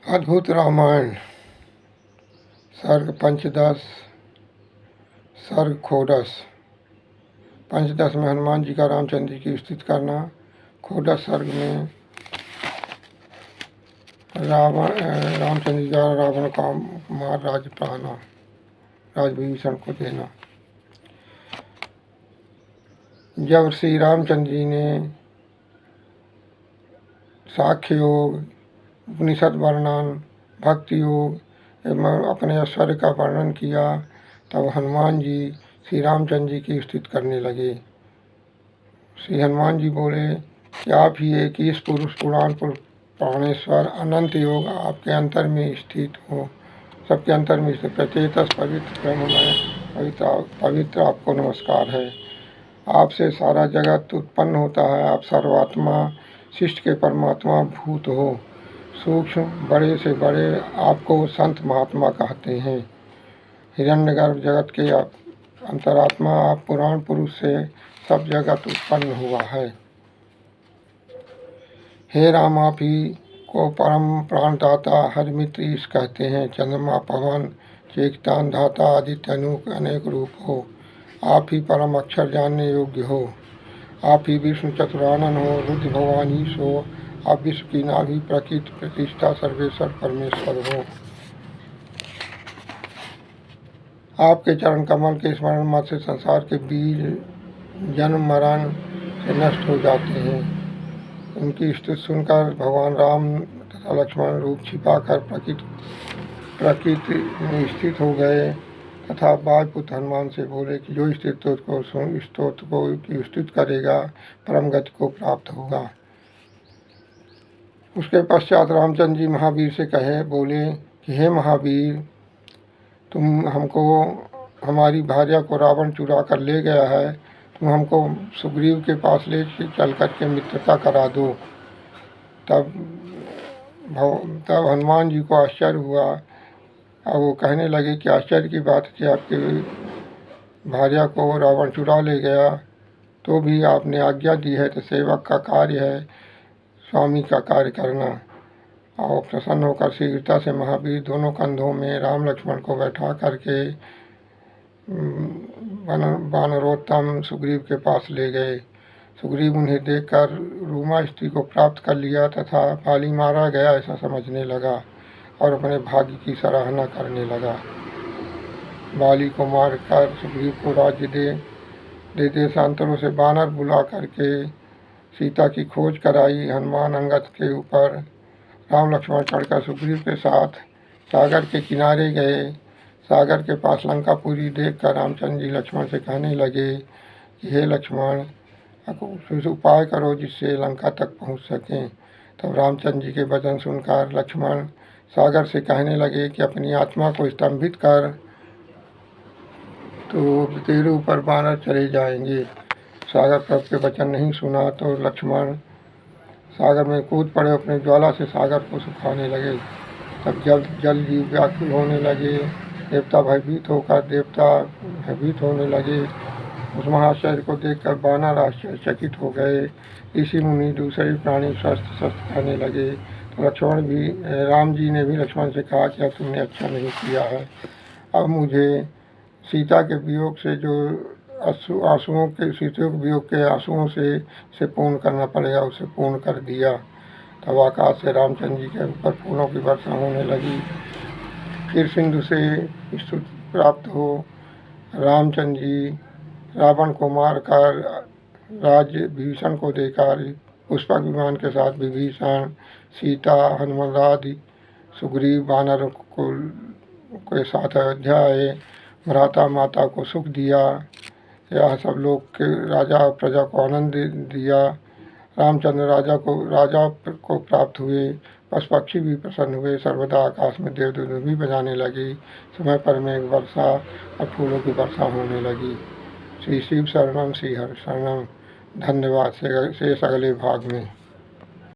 अद्भुत रामायण सर्ग पंचदश। सर्ग खोडस। पंचदश में हनुमान जी का रामचंद्र जी की स्तुति करना। खोडस सर्ग में रामचंद्र जी द्वारा रावण का मार राज्य पाना, राज विभीषण को देना। जब श्री रामचंद्र जी ने साख्य योग, उपनिषद वर्णन, भक्ति योग एवं अपने ऐश्वर्य का वर्णन किया, तब हनुमान जी श्री रामचंद्र जी की स्तुति करने लगे। श्री हनुमान जी बोले कि आप ही एक ईश पुरुष पुराण प्राणेश्वर अनंत योग आपके अंतर में स्थित हो, सबके अंतर में स्थित प्रचेतस पवित्र ब्रह्ममय पवित्र आपको नमस्कार है। आपसे सारा जगत उत्पन्न होता है। आप सर्वात्मा शिष्ट के परमात्मा भूत हो। सूक्ष्म बड़े से बड़े आपको संत महात्मा कहते हैं। हिरण्यगर्भ जगत के अंतरात्मा आप पुराण पुरुष से सब जगत उत्पन्न हुआ है। हे राम, आप ही को परम प्राणदाता हरमित्र ईश कहते हैं। चंद्रमा पवन चेतन धाता आदित्य अनेक रूप हो। आप ही परम अक्षर जानने योग्य हो। आप ही विष्णु चतुरानन हो, रुद्र भगवान ईश हो। आप विश्व की नाभि प्रकृति प्रतिष्ठा सर्वेश्वर परमेश्वर हो। आपके चरण कमल के स्मरण मत से संसार के बीज जन्म मरण से नष्ट हो जाते हैं। उनकी स्तुति सुनकर भगवान राम तथा लक्ष्मण रूप छिपाकर प्रकृति में स्थित हो गए तथा वायुपुत्र हनुमान से बोले कि जो स्तोत्र को की स्तुति करेगा परम गति को प्राप्त होगा। उसके पश्चात रामचंद्र जी महावीर से कहे, बोले कि हे महावीर, तुम हमको हमारी भार्या को रावण चुरा कर ले गया है, तुम हमको सुग्रीव के पास ले चल कर के मित्रता करा दो। तब हनुमान जी को आश्चर्य हुआ और वो कहने लगे कि आश्चर्य की बात कि आपकी भार्या को रावण चुरा ले गया, तो भी आपने आज्ञा दी है, तो सेवक का कार्य है स्वामी का कार्य करना। और प्रसन्न होकर शीघ्रता से महावीर दोनों कंधों में राम लक्ष्मण को बैठा करके वानरोत्तम सुग्रीव के पास ले गए। सुग्रीव उन्हें देखकर रूमा स्त्री को प्राप्त कर लिया तथा बाली मारा गया ऐसा समझने लगा और अपने भाग्य की सराहना करने लगा। बाली को मारकर सुग्रीव को राज्य दे देशांतरों से बानर बुला करके सीता की खोज कराई। हनुमान अंगद के ऊपर राम लक्ष्मण चढ़कर सुग्रीव के साथ सागर के किनारे गए। सागर के पास लंकापुरी देखकर रामचंद्र जी लक्ष्मण से कहने लगे कि हे लक्ष्मण, कुछ उपाय करो जिससे लंका तक पहुंच सकें। तब रामचंद्र जी के वचन सुनकर लक्ष्मण सागर से कहने लगे कि अपनी आत्मा को स्तंभित कर, तो तेरे ऊपर बानर चले जाएंगे। सागर प्रभु के वचन नहीं सुना तो लक्ष्मण सागर में कूद पड़े, अपने ज्वाला से सागर को सुखाने लगे। तब जल जीव व्याकुल होने लगे। देवता भयभीत होने लगे। उस महाआश्चर्य को देखकर बानर आश्चर्यचकित हो गए। ऋषि मुनि दूसरे प्राणी शस्त्र खाने लगे। तो राम जी ने भी लक्ष्मण से कहा कि तुमने अच्छा नहीं किया है। अब मुझे सीता के वियोग से जो आंसुओं के वियोग के आंसुओं से पूर्ण करना पड़ेगा, उसे पूर्ण कर दिया। तब आकाश से रामचंद्र जी के ऊपर फूलों की वर्षा होने लगी। फिर सिंधु से स्तुति प्राप्त हो रामचंद्र जी रावण को मारकर राज्य विभीषण को देकर पुष्पक विमान के साथ विभीषण, सीता, हनुमान आदि सुग्रीव बानर के साथ अयोध्या आए। भ्राता माता को सुख दिया। यह सब लोग के राजा प्रजा को आनंद दिया। रामचंद्र राजा को प्राप्त हुए। पशु पक्षी भी प्रसन्न हुए। सर्वदा आकाश में देवदूत भी बजाने लगी। समय पर मेघ वर्षा और फूलों की वर्षा होने लगी। श्री शिव शरणम, श्री हर शरणम। धन्यवाद। शेष अगले भाग में।